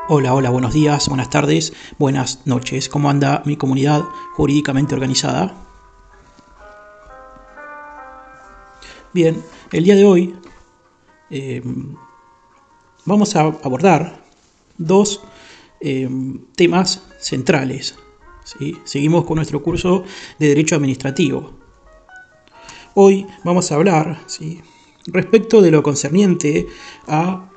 Hola, hola, buenos días, buenas tardes, buenas noches. ¿Cómo anda mi comunidad jurídicamente organizada? Bien, el día de hoy eh, vamos a abordar dos temas centrales. ¿Sí? Seguimos con nuestro curso de Derecho Administrativo. Hoy vamos a hablar, ¿sí?, respecto de lo concerniente a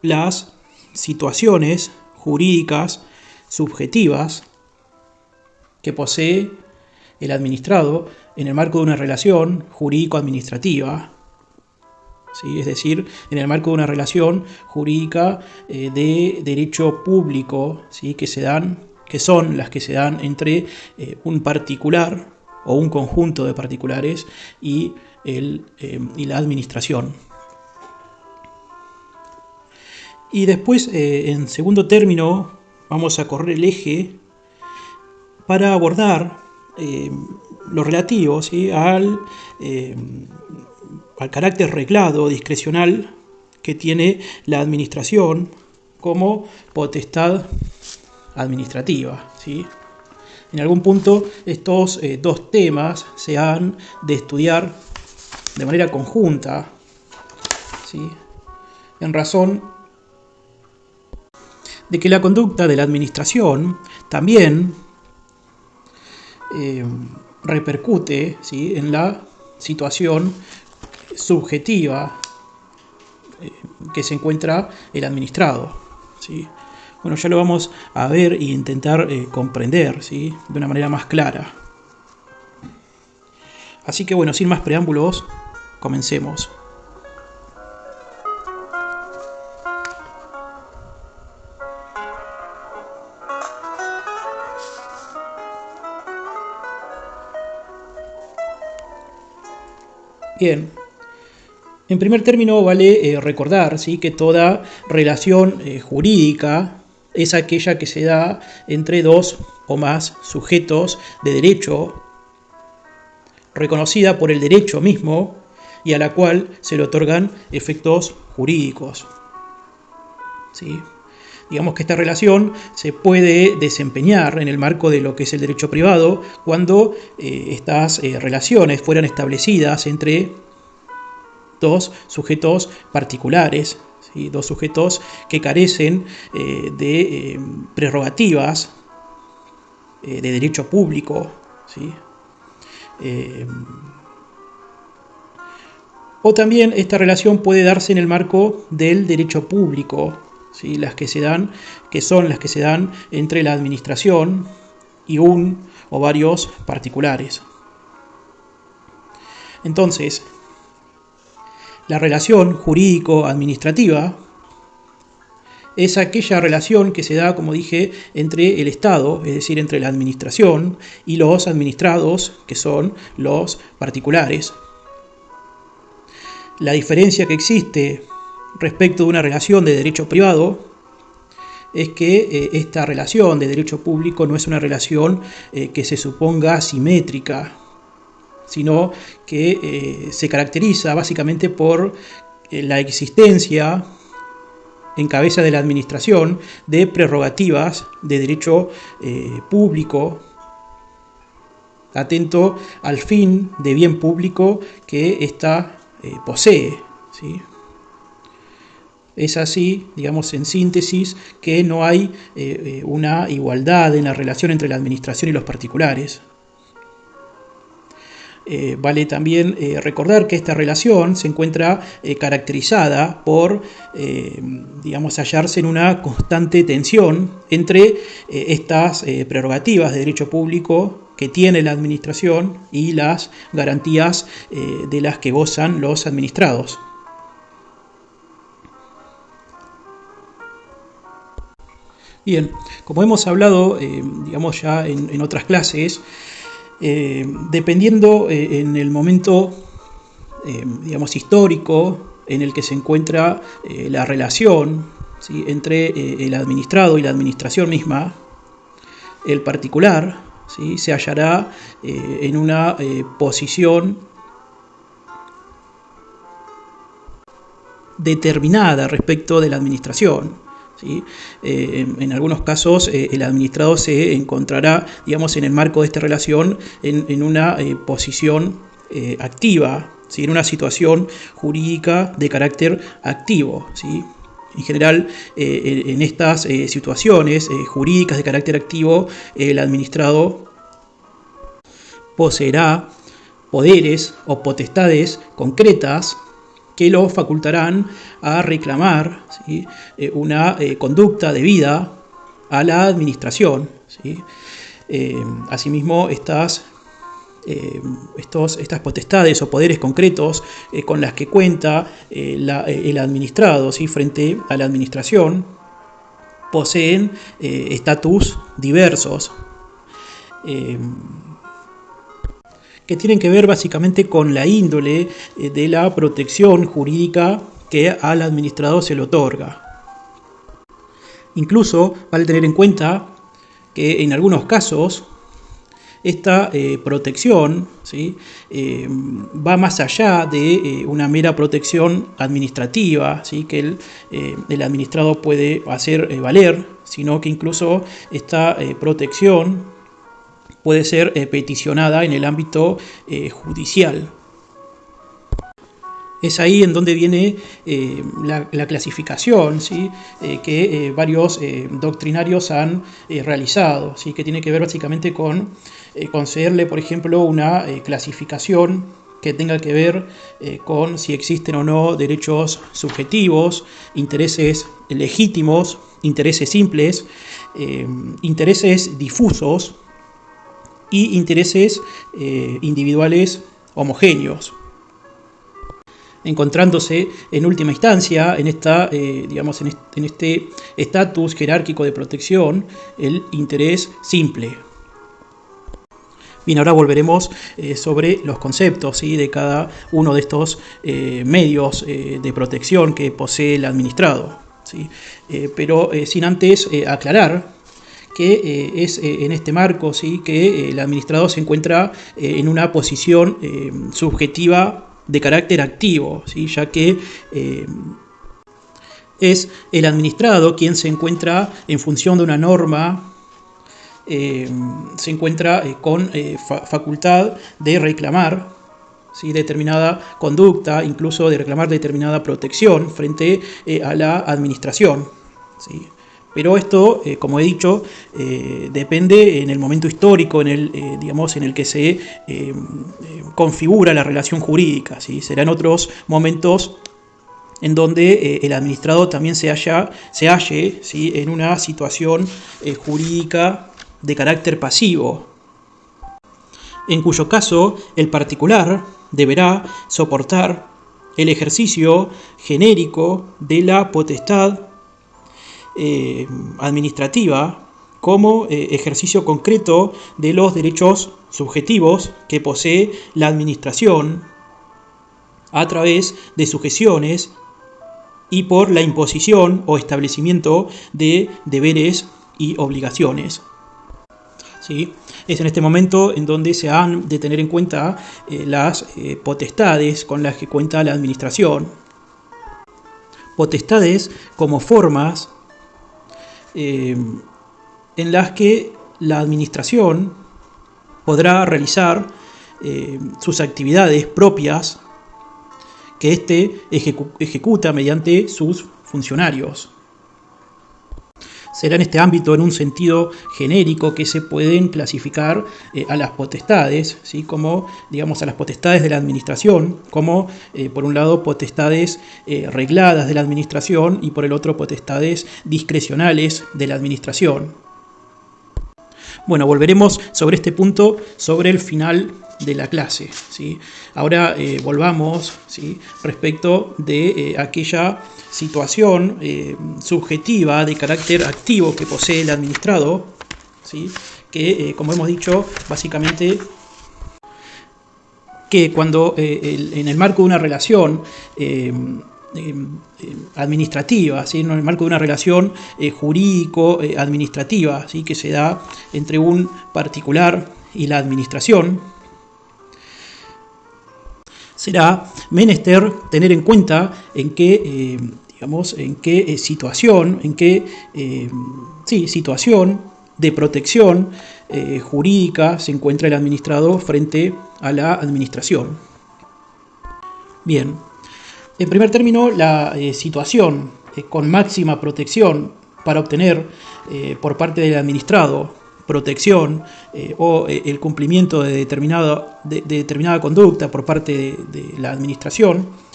las situaciones jurídicas subjetivas que posee el administrado en el marco de una relación jurídico-administrativa, ¿sí? Es decir, en el marco de una relación jurídica de derecho público, ¿sí?, que son las que se dan entre un particular o un conjunto de particulares y la administración. Y después, en segundo término, vamos a correr el eje para abordar lo relativo, ¿sí?, al carácter reglado, discrecional, que tiene la administración como potestad administrativa, ¿sí? En algún punto estos dos temas se han de estudiar de manera conjunta, ¿sí?, en razón de que la conducta de la administración también repercute, ¿sí?, en la situación subjetiva que se encuentra el administrado, ¿sí? Bueno, ya lo vamos a ver e intentar comprender, ¿sí?, de una manera más clara. Así que bueno, sin más preámbulos, comencemos. Bien, en primer término vale recordar, ¿sí?, que toda relación jurídica es aquella que se da entre dos o más sujetos de derecho, reconocida por el derecho mismo y a la cual se le otorgan efectos jurídicos, ¿sí? Digamos que esta relación se puede desempeñar en el marco de lo que es el derecho privado cuando estas relaciones fueran establecidas entre dos sujetos particulares, ¿sí?, dos sujetos que carecen de prerrogativas de derecho público, ¿sí? O también esta relación puede darse en el marco del derecho público, ¿sí?, que son las que se dan entre la administración y un o varios particulares. Entonces, la relación jurídico-administrativa es aquella relación que se da, como dije, entre el Estado, es decir, entre la administración y los administrados, que son los particulares. La diferencia que existe respecto de una relación de derecho privado es que esta relación de derecho público no es una relación que se suponga simétrica, sino que se caracteriza básicamente por la existencia en cabeza de la administración de prerrogativas de derecho público, atento al fin de bien público que ésta posee, ¿sí? Es así, digamos, en síntesis, que no hay una igualdad en la relación entre la administración y los particulares. Vale también recordar que esta relación se encuentra caracterizada por, digamos, hallarse en una constante tensión entre estas prerrogativas de derecho público que tiene la administración y las garantías de las que gozan los administrados. Bien, como hemos hablado, digamos, ya en otras clases, dependiendo en el momento, digamos, histórico en el que se encuentra la relación, ¿sí?, entre el administrado y la administración misma, el particular, ¿sí?, se hallará en una posición determinada respecto de la administración, ¿sí? En algunos casos el administrado se encontrará, digamos, en el marco de esta relación en una posición activa, ¿sí? En una situación jurídica de carácter activo, ¿sí? En general, en estas situaciones jurídicas de carácter activo, el administrado poseerá poderes o potestades concretas que lo facultarán a reclamar, ¿sí? Una conducta debida a la administración, ¿sí? Asimismo, estas potestades o poderes concretos con las que cuenta el administrado, ¿sí? Frente a la administración, poseen estatus diversos, que tienen que ver básicamente con la índole de la protección jurídica que al administrado se le otorga. Incluso vale tener en cuenta que en algunos casos esta protección, ¿sí? Va más allá de una mera protección administrativa, ¿sí? Que el administrado puede hacer valer, sino que incluso esta protección puede ser peticionada en el ámbito judicial. Es ahí en donde viene la clasificación, ¿sí? Que varios doctrinarios han realizado, ¿sí? Que tiene que ver básicamente con concederle, por ejemplo, una clasificación que tenga que ver con si existen o no derechos subjetivos, intereses legítimos, intereses simples, intereses difusos y intereses individuales homogéneos, encontrándose en última instancia en en este estatus jerárquico de protección el interés simple. Bien, ahora volveremos sobre los conceptos, ¿sí? De cada uno de estos medios de protección que posee el administrado, ¿sí? Pero sin antes aclarar que es en este marco, ¿sí? Que el administrado se encuentra en una posición subjetiva de carácter activo, ¿sí? Ya que es el administrado quien se encuentra en función de una norma, se encuentra con facultad de reclamar, ¿sí? Determinada conducta, incluso de reclamar determinada protección frente a la administración, ¿sí? Pero esto, como he dicho, depende en el momento histórico en el que se configura la relación jurídica, ¿sí? Serán otros momentos en donde el administrado también se halle, ¿sí? En una situación jurídica de carácter pasivo, en cuyo caso el particular deberá soportar el ejercicio genérico de la potestad administrativa como ejercicio concreto de los derechos subjetivos que posee la administración a través de sujeciones y por la imposición o establecimiento de deberes y obligaciones, ¿sí? Es en este momento en donde se han de tener en cuenta las potestades con las que cuenta la administración. Potestades como formas en las que la administración podrá realizar sus actividades propias que éste ejecuta mediante sus funcionarios. Será en este ámbito, en un sentido genérico, que se pueden clasificar a las potestades, ¿sí? Como, digamos, a las potestades de la administración, como, por un lado, potestades regladas de la administración y, por el otro, potestades discrecionales de la administración. Bueno, volveremos sobre este punto sobre el final de la clase, ¿sí? Ahora volvamos, ¿sí? Respecto de aquella situación subjetiva de carácter activo que posee el administrado, ¿sí? Que, como hemos dicho, básicamente que cuando en el marco de una relación administrativa, ¿sí? En el marco de una relación jurídico-administrativa, ¿sí? Que se da entre un particular y la administración, será menester tener en cuenta en que digamos, en qué situación, situación de protección jurídica se encuentra el administrado frente a la administración. Bien, en primer término, la situación con máxima protección para obtener por parte del administrado protección o el cumplimiento de determinada conducta por parte de la administración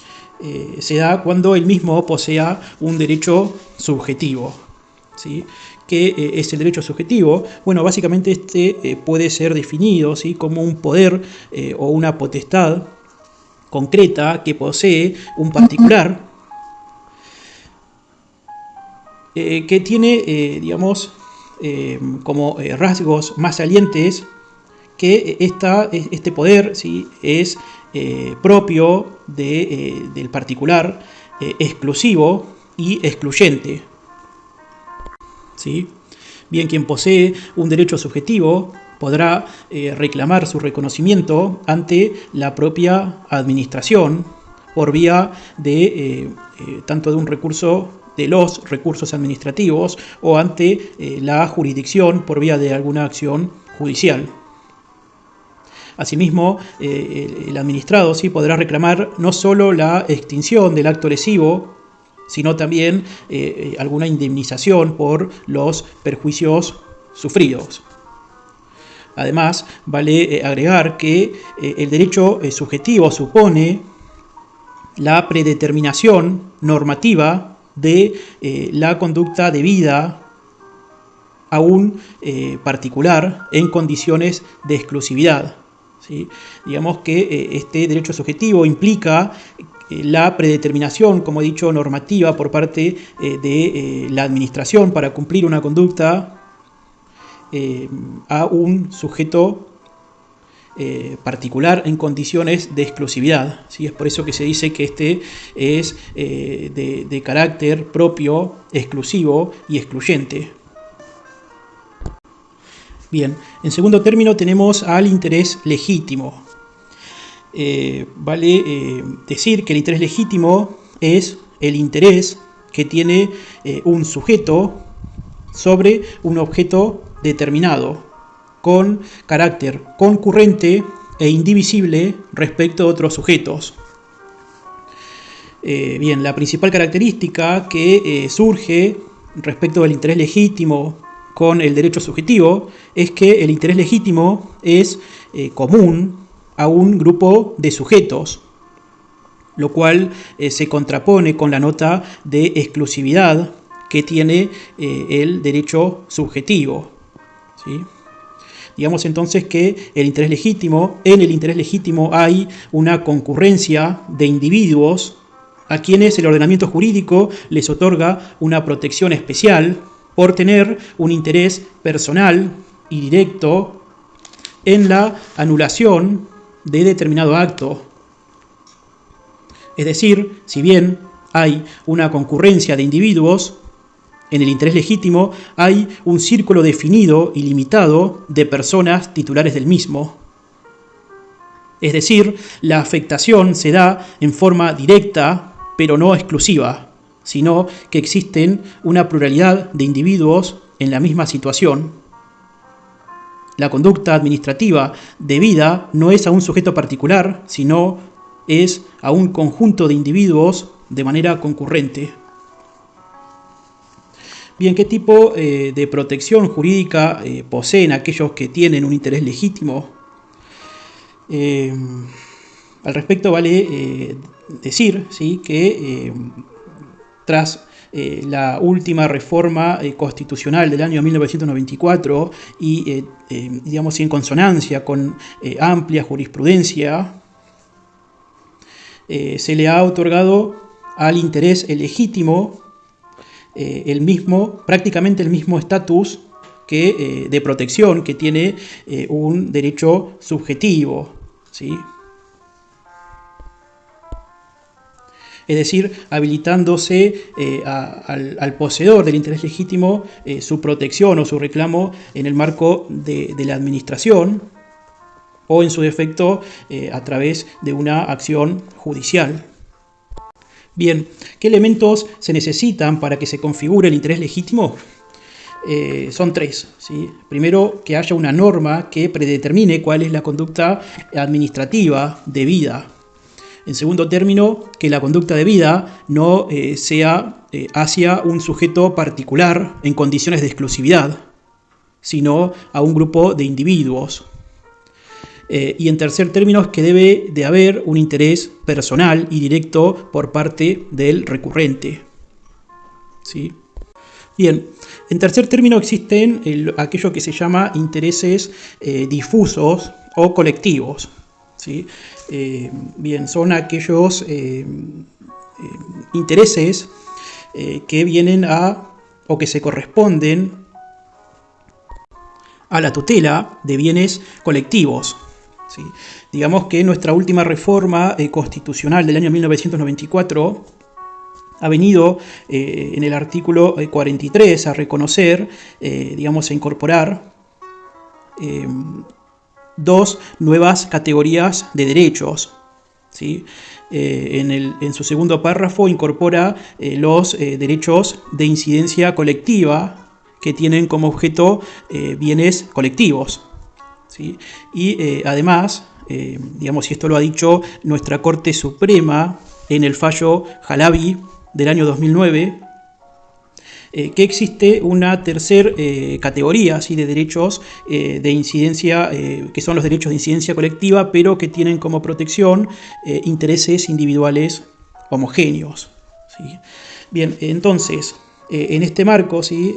se da cuando el mismo posea un derecho subjetivo, ¿sí? ¿Qué es el derecho subjetivo? Bueno, básicamente este puede ser definido, ¿sí?, como un poder o una potestad concreta que posee un particular que tiene, digamos, como rasgos más salientes que este poder, ¿sí?, es propio del particular, exclusivo y excluyente, ¿sí? Bien, quien posee un derecho subjetivo podrá reclamar su reconocimiento ante la propia administración por vía de tanto de un recurso de los recursos administrativos o ante la jurisdicción por vía de alguna acción judicial. Asimismo, el administrado sí podrá reclamar no solo la extinción del acto lesivo, sino también alguna indemnización por los perjuicios sufridos. Además, vale agregar que el derecho subjetivo supone la predeterminación normativa de la conducta debida a un particular en condiciones de exclusividad, ¿sí? Digamos que este derecho subjetivo implica la predeterminación, como he dicho, normativa por parte de la administración para cumplir una conducta a un sujeto particular en condiciones de exclusividad, ¿sí? Es por eso que se dice que este es de carácter propio, exclusivo y excluyente. Bien, en segundo término tenemos al interés legítimo. Vale decir que el interés legítimo es el interés que tiene un sujeto sobre un objeto determinado, con carácter concurrente e indivisible respecto a otros sujetos. Bien, la principal característica que surge respecto del interés legítimo con el derecho subjetivo es que el interés legítimo es común a un grupo de sujetos, lo cual se contrapone con la nota de exclusividad que tiene el derecho subjetivo, ¿sí? Digamos entonces que en el interés legítimo hay una concurrencia de individuos a quienes el ordenamiento jurídico les otorga una protección especial por tener un interés personal y directo en la anulación de determinado acto. Es decir, si bien hay una concurrencia de individuos, en el interés legítimo hay un círculo definido y limitado de personas titulares del mismo. Es decir, la afectación se da en forma directa, pero no exclusiva, sino que existen una pluralidad de individuos en la misma situación. La conducta administrativa debida no es a un sujeto particular, sino es a un conjunto de individuos de manera concurrente. Bien, ¿qué tipo de protección jurídica poseen aquellos que tienen un interés legítimo? Al respecto vale decir, ¿sí?, que tras la última reforma constitucional del año 1994 y digamos en consonancia con amplia jurisprudencia, se le ha otorgado al interés legítimo prácticamente el mismo estatus que de protección que tiene un derecho subjetivo, ¿sí? Es decir, habilitándose al poseedor del interés legítimo su protección o su reclamo en el marco de la administración o en su defecto a través de una acción judicial. Bien, ¿qué elementos se necesitan para que se configure el interés legítimo? Son tres, ¿sí? Primero, que haya una norma que predetermine cuál es la conducta administrativa debida. En segundo término, que la conducta debida no sea hacia un sujeto particular en condiciones de exclusividad, sino a un grupo de individuos. Y en tercer término, que debe de haber un interés personal y directo por parte del recurrente, ¿sí? Bien, en tercer término existen aquello que se llama intereses difusos o colectivos, ¿sí? Bien, son aquellos intereses que vienen o que se corresponden a la tutela de bienes colectivos, ¿sí? Digamos que nuestra última reforma constitucional del año 1994 ha venido en el artículo 43 a reconocer, a incorporar dos nuevas categorías de derechos, ¿sí? En su segundo párrafo incorpora los derechos de incidencia colectiva que tienen como objeto bienes colectivos, ¿sí? Y además, y esto lo ha dicho nuestra Corte Suprema en el fallo Halabi del año 2009, que existe una tercera categoría, ¿sí?, de derechos de incidencia, que son los derechos de incidencia colectiva, pero que tienen como protección intereses individuales homogéneos, ¿sí? Bien, entonces, en este marco, ¿sí?,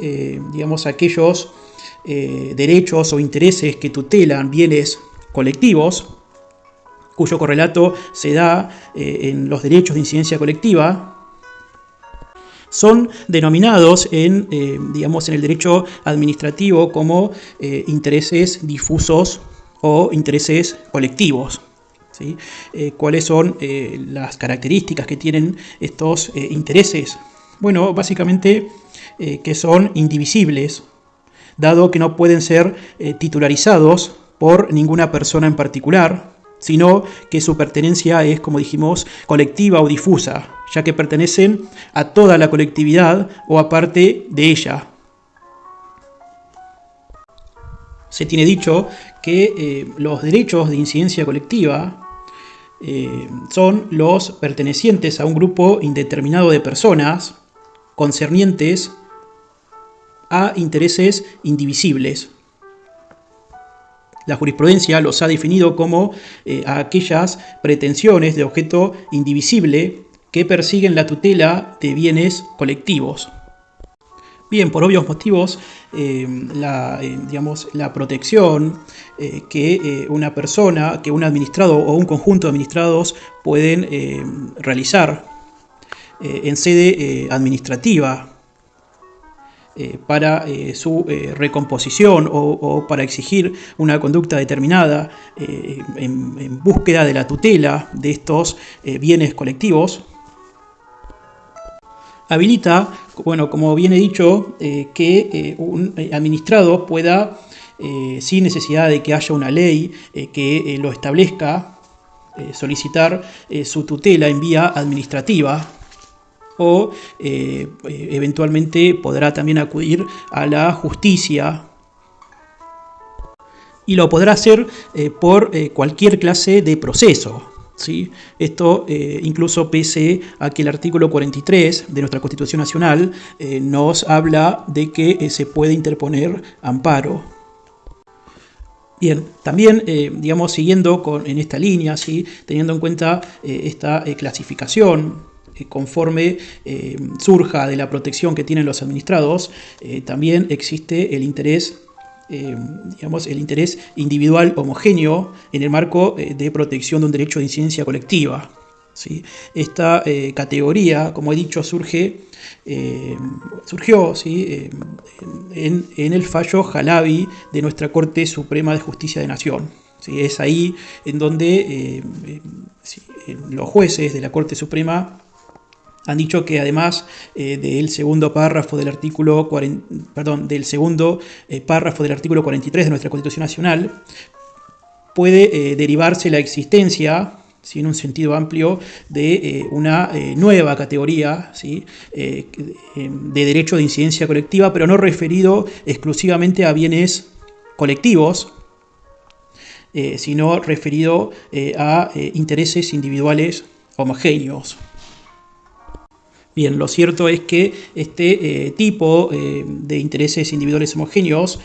aquellos derechos o intereses que tutelan bienes colectivos, cuyo correlato se da en los derechos de incidencia colectiva, son denominados en el derecho administrativo como intereses difusos o intereses colectivos, ¿sí? ¿Cuáles son las características que tienen estos intereses? Bueno, básicamente que son indivisibles, dado que no pueden ser titularizados por ninguna persona en particular, sino que su pertenencia es, como dijimos, colectiva o difusa, ya que pertenecen a toda la colectividad o a parte de ella. Se tiene dicho que los derechos de incidencia colectiva son los pertenecientes a un grupo indeterminado de personas concernientes a intereses indivisibles. La jurisprudencia los ha definido como aquellas pretensiones de objeto indivisible que persiguen la tutela de bienes colectivos. Bien, por obvios motivos, la protección que una persona, que un administrado o un conjunto de administrados pueden realizar en sede administrativa para su recomposición o para exigir una conducta determinada en búsqueda de la tutela de estos bienes colectivos, habilita, como bien he dicho, que un administrado pueda, sin necesidad de que haya una ley que lo establezca, solicitar su tutela en vía administrativa, o eventualmente podrá también acudir a la justicia, y lo podrá hacer por cualquier clase de proceso, ¿sí? Esto incluso pese a que el artículo 43 de nuestra Constitución Nacional nos habla de que se puede interponer amparo. Bien, también, siguiendo en esta línea, ¿sí?, teniendo en cuenta esta clasificación, conforme surja de la protección que tienen los administrados, también existe el interés, el interés individual homogéneo en el marco de protección de un derecho de incidencia colectiva, ¿sí? Esta categoría, como he dicho, surgió, ¿sí?, en el fallo Halabi de nuestra Corte Suprema de Justicia de Nación, ¿sí? Es ahí en donde los jueces de la Corte Suprema han dicho que además del segundo párrafo del artículo del segundo párrafo del artículo 43 de nuestra Constitución Nacional, puede derivarse la existencia, ¿sí? En un sentido amplio de una nueva categoría, ¿sí? De derecho de incidencia colectiva, pero no referido exclusivamente a bienes colectivos, sino referido a intereses individuales homogéneos. Bien, lo cierto es que este tipo de intereses individuales homogéneos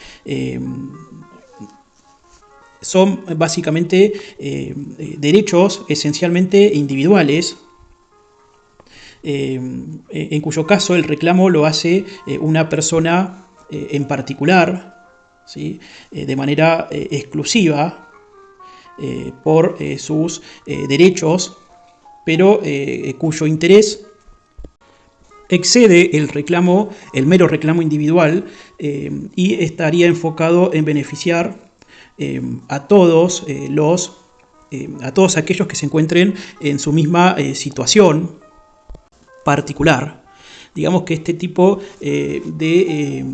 son básicamente derechos esencialmente individuales, en cuyo caso el reclamo lo hace una persona en particular, ¿sí? De manera exclusiva por sus derechos, pero cuyo interés excede el mero reclamo individual, y estaría enfocado en beneficiar a todos aquellos que se encuentren en su misma situación particular. Digamos que este tipo de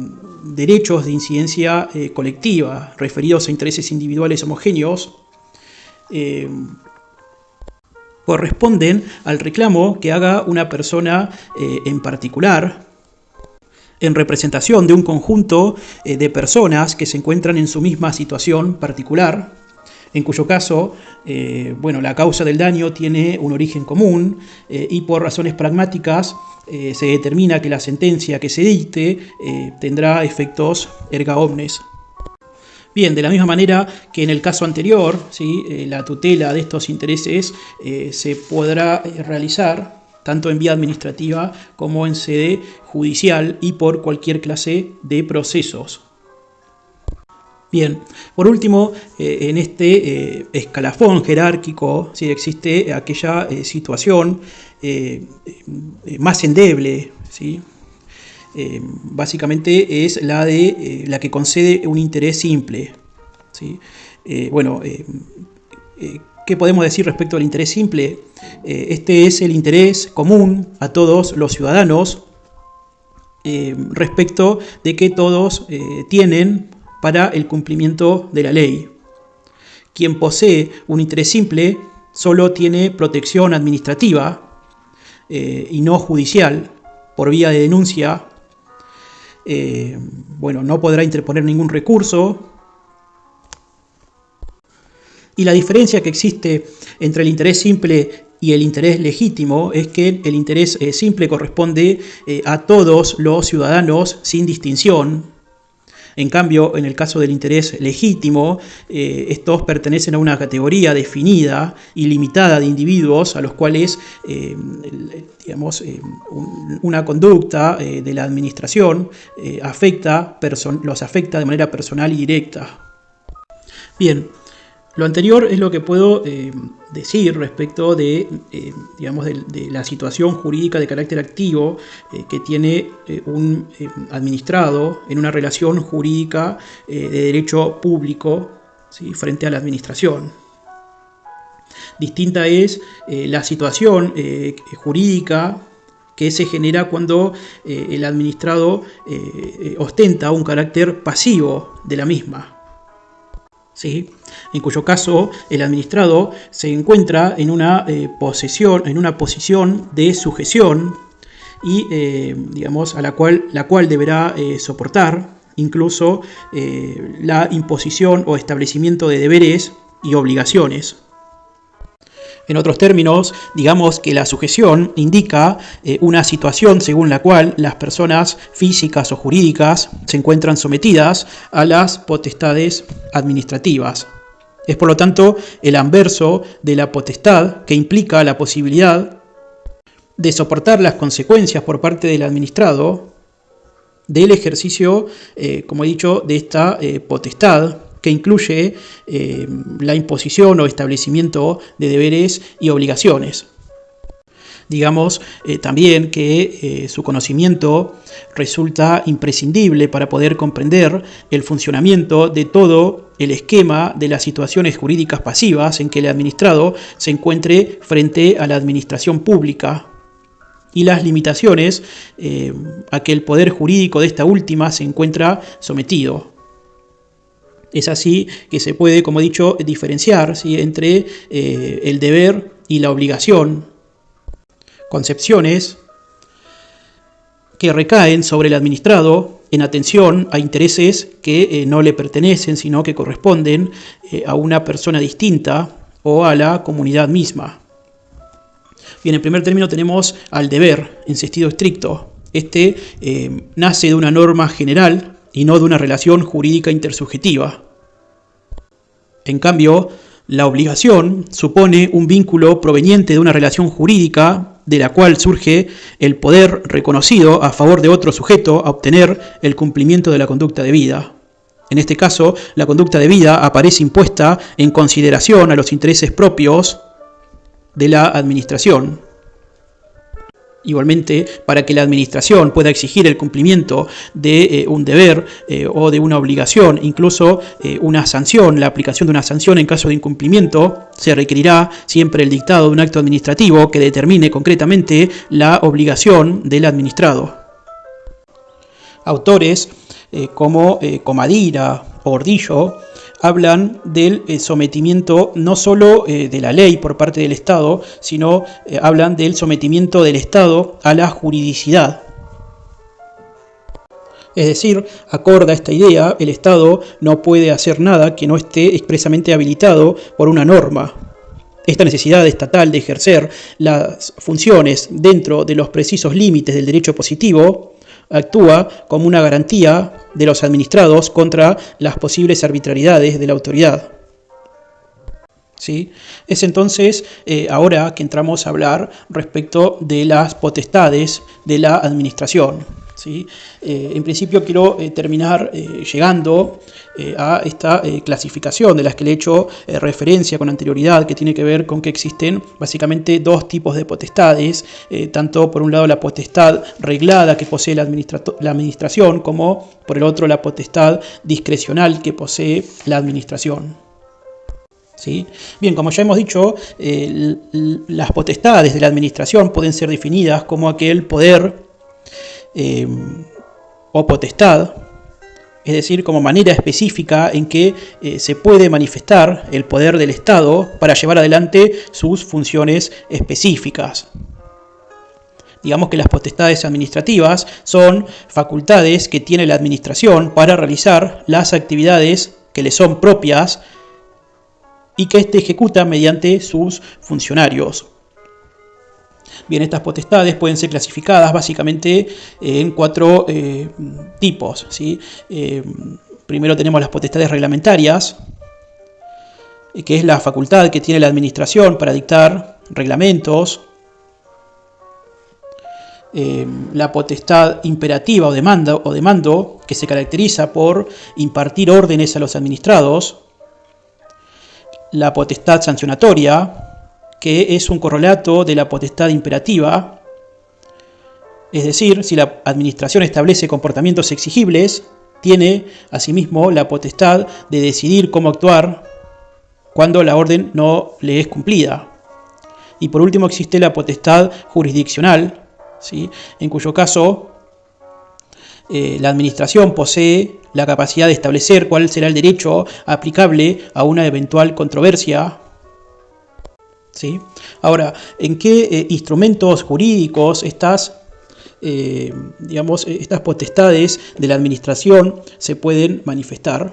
derechos de incidencia colectiva referidos a intereses individuales homogéneos corresponden al reclamo que haga una persona en particular en representación de un conjunto de personas que se encuentran en su misma situación particular, en cuyo caso la causa del daño tiene un origen común, y por razones pragmáticas se determina que la sentencia que se dicte tendrá efectos erga omnes. Bien, de la misma manera que en el caso anterior, ¿sí? La tutela de estos intereses se podrá realizar tanto en vía administrativa como en sede judicial y por cualquier clase de procesos. Bien, por último, en este escalafón jerárquico, ¿sí? Existe aquella situación más endeble, ¿sí? Básicamente es la de la que concede un interés simple, ¿sí? ¿Qué podemos decir respecto al interés simple? Este es el interés común a todos los ciudadanos respecto de que todos tienen para el cumplimiento de la ley. Quien posee un interés simple solo tiene protección administrativa y no judicial por vía de denuncia. No podrá interponer ningún recurso. Y la diferencia que existe entre el interés simple y el interés legítimo es que el interés simple corresponde a todos los ciudadanos sin distinción. En cambio, en el caso del interés legítimo, estos pertenecen a una categoría definida y limitada de individuos a los cuales una conducta de la administración los afecta de manera personal y directa. Bien, lo anterior es lo que puedo decir respecto de la situación jurídica de carácter activo que tiene un administrado en una relación jurídica de derecho público, ¿sí? Frente a la administración. Distinta es la situación jurídica que se genera cuando el administrado ostenta un carácter pasivo de la misma, ¿sí? En cuyo caso el administrado se encuentra en una posición de sujeción y a la cual deberá soportar incluso la imposición o establecimiento de deberes y obligaciones. En otros términos, digamos que la sujeción indica una situación según la cual las personas físicas o jurídicas se encuentran sometidas a las potestades administrativas. Es por lo tanto el anverso de la potestad que implica la posibilidad de soportar las consecuencias por parte del administrado del ejercicio, como he dicho, de esta potestad que incluye la imposición o establecimiento de deberes y obligaciones. Digamos también que su conocimiento resulta imprescindible para poder comprender el funcionamiento de todo el esquema de las situaciones jurídicas pasivas en que el administrado se encuentre frente a la administración pública y las limitaciones a que el poder jurídico de esta última se encuentra sometido. Es así que se puede, como he dicho, diferenciar, ¿sí? entre el deber y la obligación, concepciones que recaen sobre el administrado en atención a intereses que no le pertenecen, sino que corresponden a una persona distinta o a la comunidad misma. Bien, en primer término tenemos al deber en sentido estricto. Este nace de una norma general y no de una relación jurídica intersubjetiva. En cambio, la obligación supone un vínculo proveniente de una relación jurídica de la cual surge el poder reconocido a favor de otro sujeto a obtener el cumplimiento de la conducta debida. En este caso, la conducta debida aparece impuesta en consideración a los intereses propios de la administración. Igualmente, para que la administración pueda exigir el cumplimiento de un deber o de una obligación, incluso una sanción, la aplicación de una sanción en caso de incumplimiento, se requerirá siempre el dictado de un acto administrativo que determine concretamente la obligación del administrado. Autores como Comadira o Ordillo hablan del sometimiento no solo de la ley por parte del Estado, sino hablan del sometimiento del Estado a la juridicidad. Es decir, acorde a esta idea, el Estado no puede hacer nada que no esté expresamente habilitado por una norma. Esta necesidad estatal de ejercer las funciones dentro de los precisos límites del derecho positivo actúa como una garantía de los administrados contra las posibles arbitrariedades de la autoridad. ¿Sí? Es entonces ahora que entramos a hablar respecto de las potestades de la administración. ¿Sí? En principio quiero terminar llegando a esta clasificación de las que le he hecho referencia con anterioridad, que tiene que ver con que existen básicamente dos tipos de potestades, tanto por un lado la potestad reglada que posee la administración, como por el otro la potestad discrecional que posee la administración. ¿Sí? Bien, como ya hemos dicho, las potestades de la administración pueden ser definidas como aquel poder o potestad, es decir, como manera específica en que se puede manifestar el poder del Estado para llevar adelante sus funciones específicas. Digamos que las potestades administrativas son facultades que tiene la administración para realizar las actividades que le son propias y que éste ejecuta mediante sus funcionarios. Bien, estas potestades pueden ser clasificadas básicamente en cuatro tipos. ¿Sí? Primero tenemos las potestades reglamentarias, que es la facultad que tiene la administración para dictar reglamentos. La potestad imperativa o de mando, que se caracteriza por impartir órdenes a los administrados. La potestad sancionatoria, que es un correlato de la potestad imperativa, es decir, si la administración establece comportamientos exigibles, tiene asimismo la potestad de decidir cómo actuar cuando la orden no le es cumplida. Y por último existe la potestad jurisdiccional, ¿sí? En cuyo caso la administración posee la capacidad de establecer cuál será el derecho aplicable a una eventual controversia. ¿Sí? Ahora, ¿en qué instrumentos jurídicos estas potestades de la administración se pueden manifestar?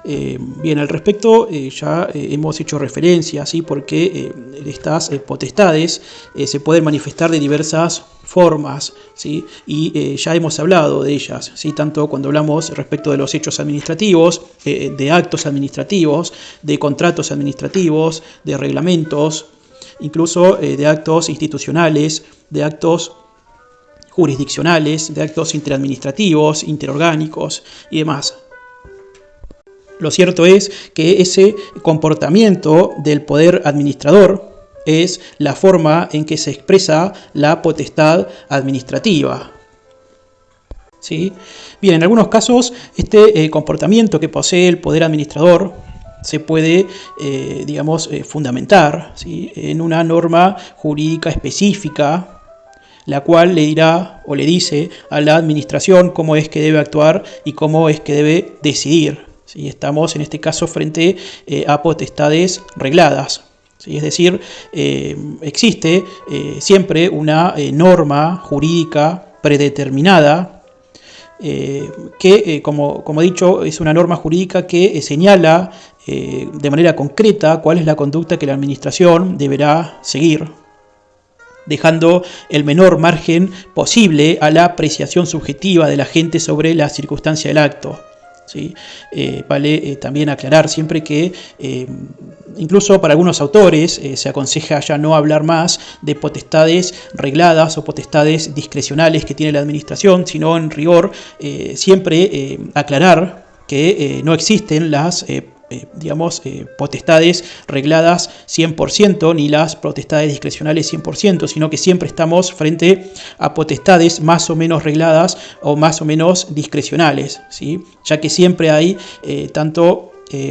Bien, al respecto ya hemos hecho referencia, ¿sí? Porque estas potestades se pueden manifestar de diversas formas, ¿sí? Y ya hemos hablado de ellas, ¿sí? Tanto cuando hablamos respecto de los hechos administrativos, de actos administrativos, de contratos administrativos, de reglamentos, incluso de actos institucionales, de actos jurisdiccionales, de actos interadministrativos, interorgánicos y demás. Lo cierto es que ese comportamiento del poder administrador es la forma en que se expresa la potestad administrativa. ¿Sí? Bien, en algunos casos este comportamiento que posee el poder administrador se puede, fundamentar, ¿sí? En una norma jurídica específica, la cual le dirá o le dice a la administración cómo es que debe actuar y cómo es que debe decidir. ¿Sí? Estamos en este caso frente a potestades regladas. ¿sí? Es decir, existe siempre una norma jurídica predeterminada que, como he dicho, es una norma jurídica que señala de manera concreta cuál es la conducta que la administración deberá seguir, dejando el menor margen posible a la apreciación subjetiva de la gente sobre la circunstancia del acto. ¿Sí? Vale también aclarar siempre que incluso para algunos autores se aconseja ya no hablar más de potestades regladas o potestades discrecionales que tiene la administración, sino en rigor siempre aclarar que no existen las potestades regladas 100% ni las potestades discrecionales 100%, sino que siempre estamos frente a potestades más o menos regladas o más o menos discrecionales, ¿sí? Ya que siempre hay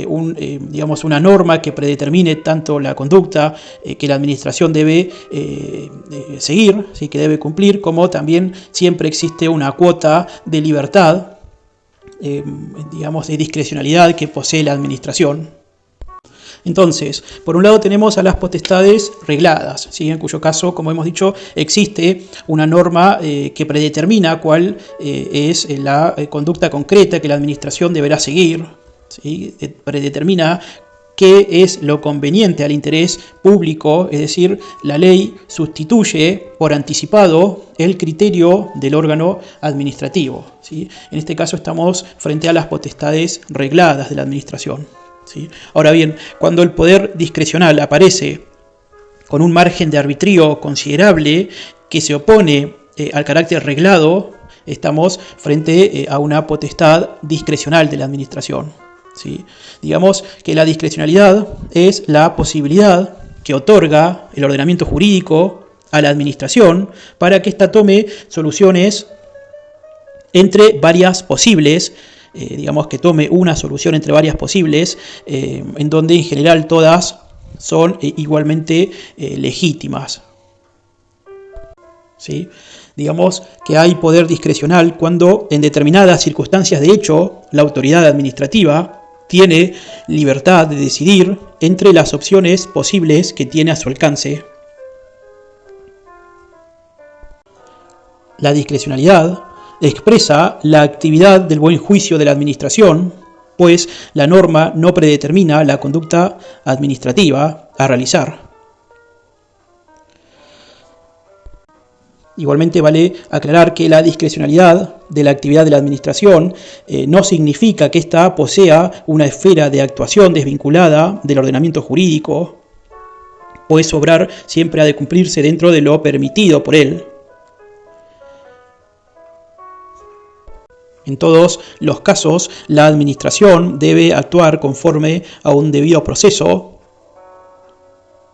una norma que predetermine tanto la conducta que la administración debe seguir, ¿sí? Que debe cumplir, como también siempre existe una cuota de libertad, de discrecionalidad que posee la administración. Entonces, por un lado tenemos a las potestades regladas, ¿sí? En cuyo caso, como hemos dicho, existe una norma que predetermina cuál es la conducta concreta que la administración deberá seguir, ¿sí? Predetermina qué es lo conveniente al interés público, es decir, la ley sustituye por anticipado el criterio del órgano administrativo, ¿sí? En este caso estamos frente a las potestades regladas de la administración, ¿sí? Ahora bien, cuando el poder discrecional aparece con un margen de arbitrio considerable que se opone al carácter reglado, estamos frente a una potestad discrecional de la administración, ¿sí? Digamos que la discrecionalidad es la posibilidad que otorga el ordenamiento jurídico a la administración para que ésta tome soluciones entre varias posibles, que tome una solución entre varias posibles, en donde en general todas son igualmente legítimas, ¿sí? Digamos que hay poder discrecional cuando en determinadas circunstancias de hecho la autoridad administrativa tiene libertad de decidir entre las opciones posibles que tiene a su alcance. La discrecionalidad expresa la actividad del buen juicio de la administración, pues la norma no predetermina la conducta administrativa a realizar. Igualmente vale aclarar que la discrecionalidad de la actividad de la administración no significa que ésta posea una esfera de actuación desvinculada del ordenamiento jurídico, pues obrar siempre ha de cumplirse dentro de lo permitido por él. En todos los casos, la administración debe actuar conforme a un debido proceso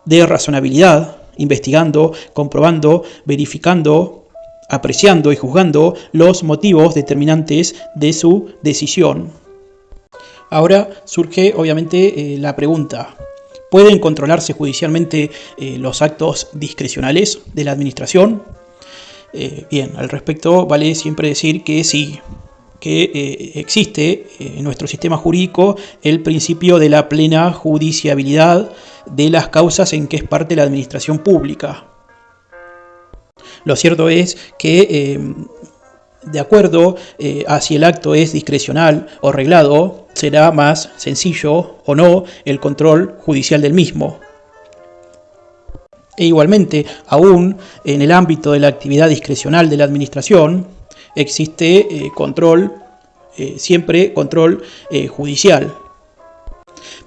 de razonabilidad, investigando, comprobando, verificando, apreciando y juzgando los motivos determinantes de su decisión. Ahora surge obviamente la pregunta: ¿pueden controlarse judicialmente los actos discrecionales de la administración? Bien, al respecto vale siempre decir que sí, que existe en nuestro sistema jurídico el principio de la plena judiciabilidad de las causas en que es parte la administración pública. Lo cierto es que, de acuerdo a si el acto es discrecional o reglado, será más sencillo o no el control judicial del mismo. E igualmente, aún en el ámbito de la actividad discrecional de la administración, existe siempre control judicial.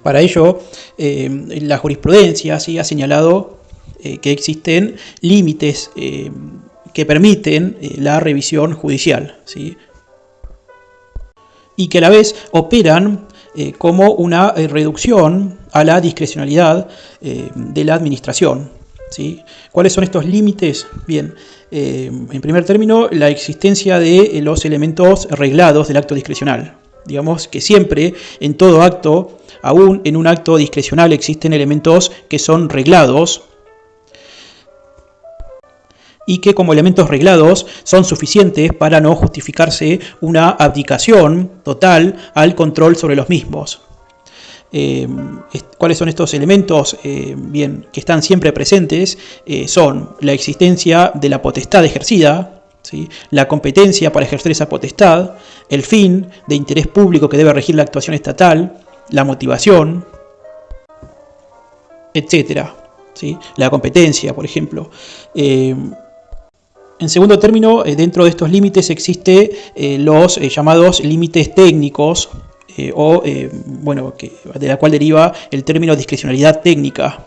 Para ello, la jurisprudencia sí ha señalado que existen límites que permiten la revisión judicial, ¿sí? Y que a la vez operan como una reducción a la discrecionalidad de la administración, ¿sí? ¿Cuáles son estos límites? Bien, en primer término, la existencia de los elementos reglados del acto discrecional. Digamos que siempre, en todo acto, aún en un acto discrecional, existen elementos que son reglados y que como elementos reglados son suficientes para no justificarse una abdicación total al control sobre los mismos. ¿Cuáles son estos elementos bien, que están siempre presentes? Son la existencia de la potestad ejercida, ¿sí? La competencia para ejercer esa potestad, el fin de interés público que debe regir la actuación estatal, la motivación, etcétera, ¿sí? La competencia, por ejemplo. En segundo término, dentro de estos límites existen los llamados límites técnicos, de la cual deriva el término discrecionalidad técnica.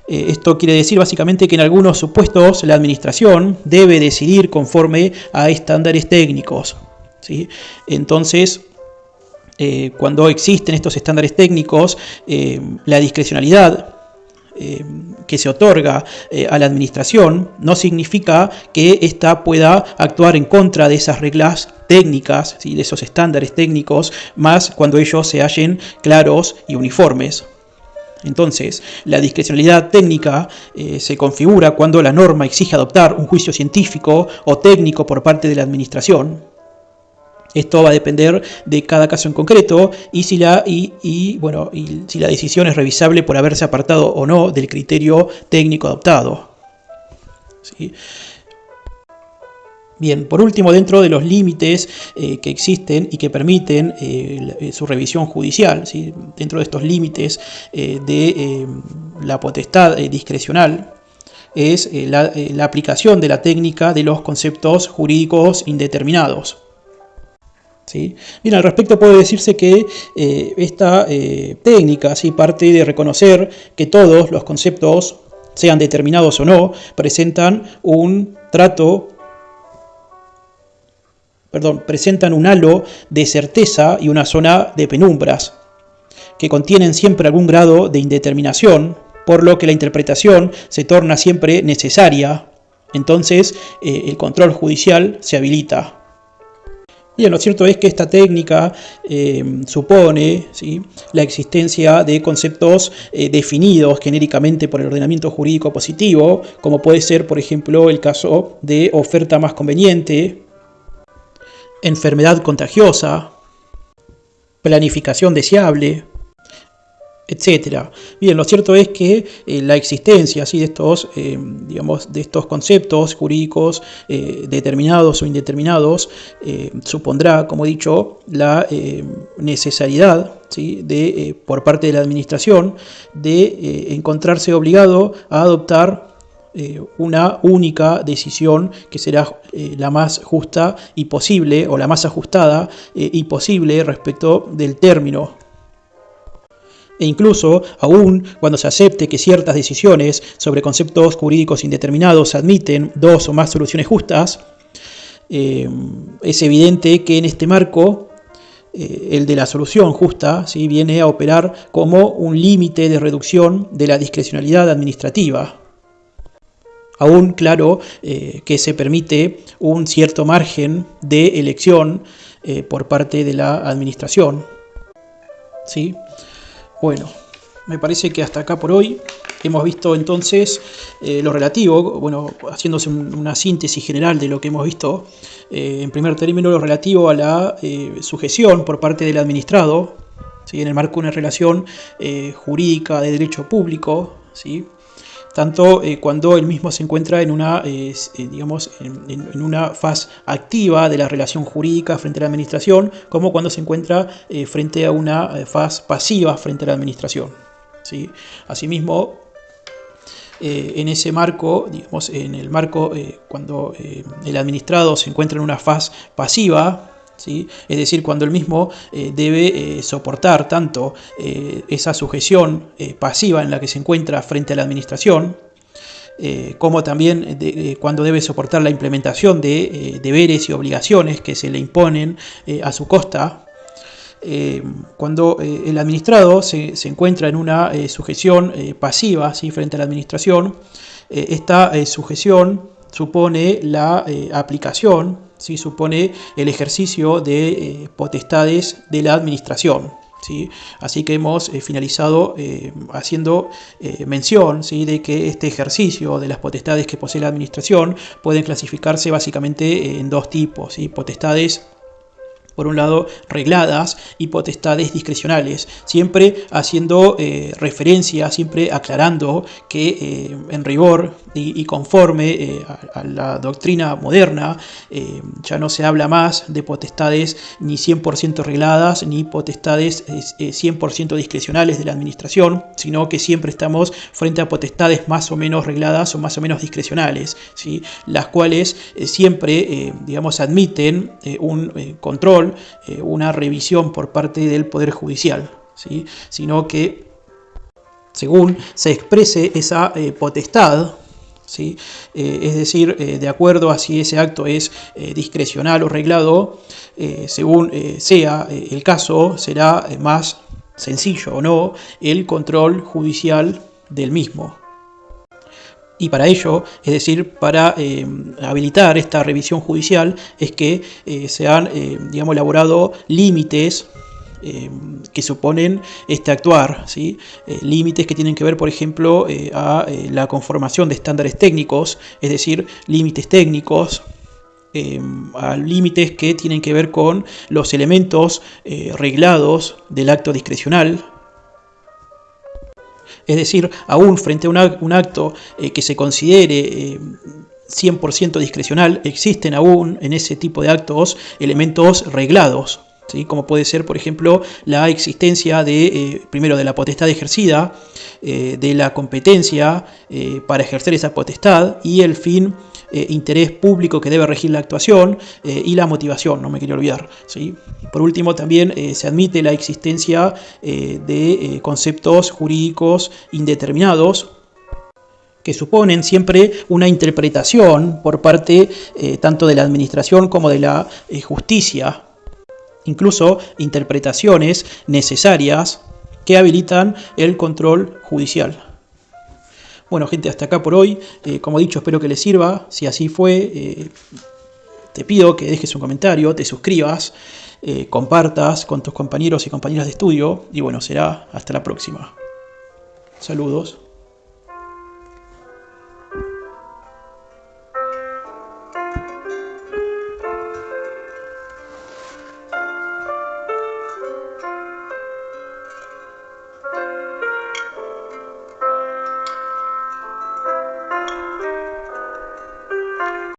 Esto quiere decir básicamente que en algunos supuestos la administración debe decidir conforme a estándares técnicos, ¿sí? Entonces, cuando existen estos estándares técnicos, la discrecionalidad que se otorga a la administración no significa que ésta pueda actuar en contra de esas reglas técnicas, ¿sí? De esos estándares técnicos, más cuando ellos se hallen claros y uniformes. Entonces, la discrecionalidad técnica se configura cuando la norma exige adoptar un juicio científico o técnico por parte de la administración. Esto va a depender de cada caso en concreto y si la decisión es revisable por haberse apartado o no del criterio técnico adoptado, ¿sí? Bien, por último, dentro de los límites que existen y que permiten su revisión judicial, ¿sí? Dentro de estos límites de la potestad discrecional, es la aplicación de la técnica de los conceptos jurídicos indeterminados, ¿sí? Bien, al respecto puede decirse que esta técnica, ¿sí?, parte de reconocer que todos los conceptos, sean determinados o no, presentan un halo de certeza y una zona de penumbras, que contienen siempre algún grado de indeterminación, por lo que la interpretación se torna siempre necesaria. Entonces, el control judicial se habilita. Bien, lo cierto es que esta técnica supone, ¿sí?, la existencia de conceptos definidos genéricamente por el ordenamiento jurídico positivo, como puede ser, por ejemplo, el caso de oferta más conveniente, enfermedad contagiosa, planificación deseable, etcétera. Bien, lo cierto es que la existencia, ¿sí?, de estos conceptos jurídicos determinados o indeterminados supondrá, como he dicho, la necesariedad, ¿sí?, por parte de la administración de encontrarse obligado a adoptar una única decisión que será la más justa y posible, o la más ajustada y posible respecto del término. E incluso, aun cuando se acepte que ciertas decisiones sobre conceptos jurídicos indeterminados admiten dos o más soluciones justas, es evidente que en este marco el de la solución justa, ¿sí?, viene a operar como un límite de reducción de la discrecionalidad administrativa. Aún, claro, que se permite un cierto margen de elección por parte de la administración, ¿sí? Bueno, me parece que hasta acá por hoy hemos visto entonces lo relativo, haciéndose una síntesis general de lo que hemos visto. En primer término, lo relativo a la sujeción por parte del administrado, ¿sí?, en el marco de una relación jurídica de derecho público, ¿sí?, tanto cuando el mismo se encuentra en una, en una fase activa de la relación jurídica frente a la administración, como cuando se encuentra frente a una fase pasiva frente a la administración, ¿sí? Asimismo, en ese marco, en el marco cuando el administrado se encuentra en una fase pasiva, ¿sí?, es decir, cuando el mismo debe soportar tanto esa sujeción pasiva en la que se encuentra frente a la administración, como también cuando debe soportar la implementación de deberes y obligaciones que se le imponen a su costa. Cuando el administrado se encuentra en una sujeción pasiva, ¿sí?, frente a la administración, esta sujeción supone la aplicación, ¿sí?, supone el ejercicio de potestades de la administración, ¿sí? Así que hemos finalizado haciendo mención, ¿sí?, de que este ejercicio de las potestades que posee la administración pueden clasificarse básicamente en dos tipos, ¿sí?, potestades por un lado, regladas y potestades discrecionales, siempre haciendo referencia, siempre aclarando que en rigor y conforme a la doctrina moderna ya no se habla más de potestades ni 100% regladas ni potestades 100% discrecionales de la administración, sino que siempre estamos frente a potestades más o menos regladas o más o menos discrecionales, ¿sí? Las cuales siempre digamos, admiten un control, una revisión por parte del Poder Judicial, ¿sí? Sino que según se exprese esa potestad, ¿sí? Es decir, de acuerdo a si ese acto es discrecional o reglado, según sea el caso, será más sencillo o no el control judicial del mismo. Y para ello, es decir, para habilitar esta revisión judicial, es que se han digamos, elaborado límites que suponen este actuar, ¿sí? Límites que tienen que ver, por ejemplo, a la conformación de estándares técnicos, es decir, límites técnicos, a límites que tienen que ver con los elementos reglados del acto discrecional. Es decir, aún frente a un acto que se considere 100% discrecional, existen aún en ese tipo de actos elementos reglados, ¿sí? Como puede ser, por ejemplo, la existencia de, primero, de la potestad ejercida, de la competencia para ejercer esa potestad y el fin, interés público que debe regir la actuación y la motivación, no me quería olvidar, ¿sí? Por último, también se admite la existencia de conceptos jurídicos indeterminados que suponen siempre una interpretación por parte tanto de la administración como de la justicia, incluso interpretaciones necesarias que habilitan el control judicial. Bueno, gente, hasta acá por hoy. Como he dicho, espero que les sirva. Si así fue, te pido que dejes un comentario, te suscribas, compartas con tus compañeros y compañeras de estudio. Y bueno, será hasta la próxima. Saludos.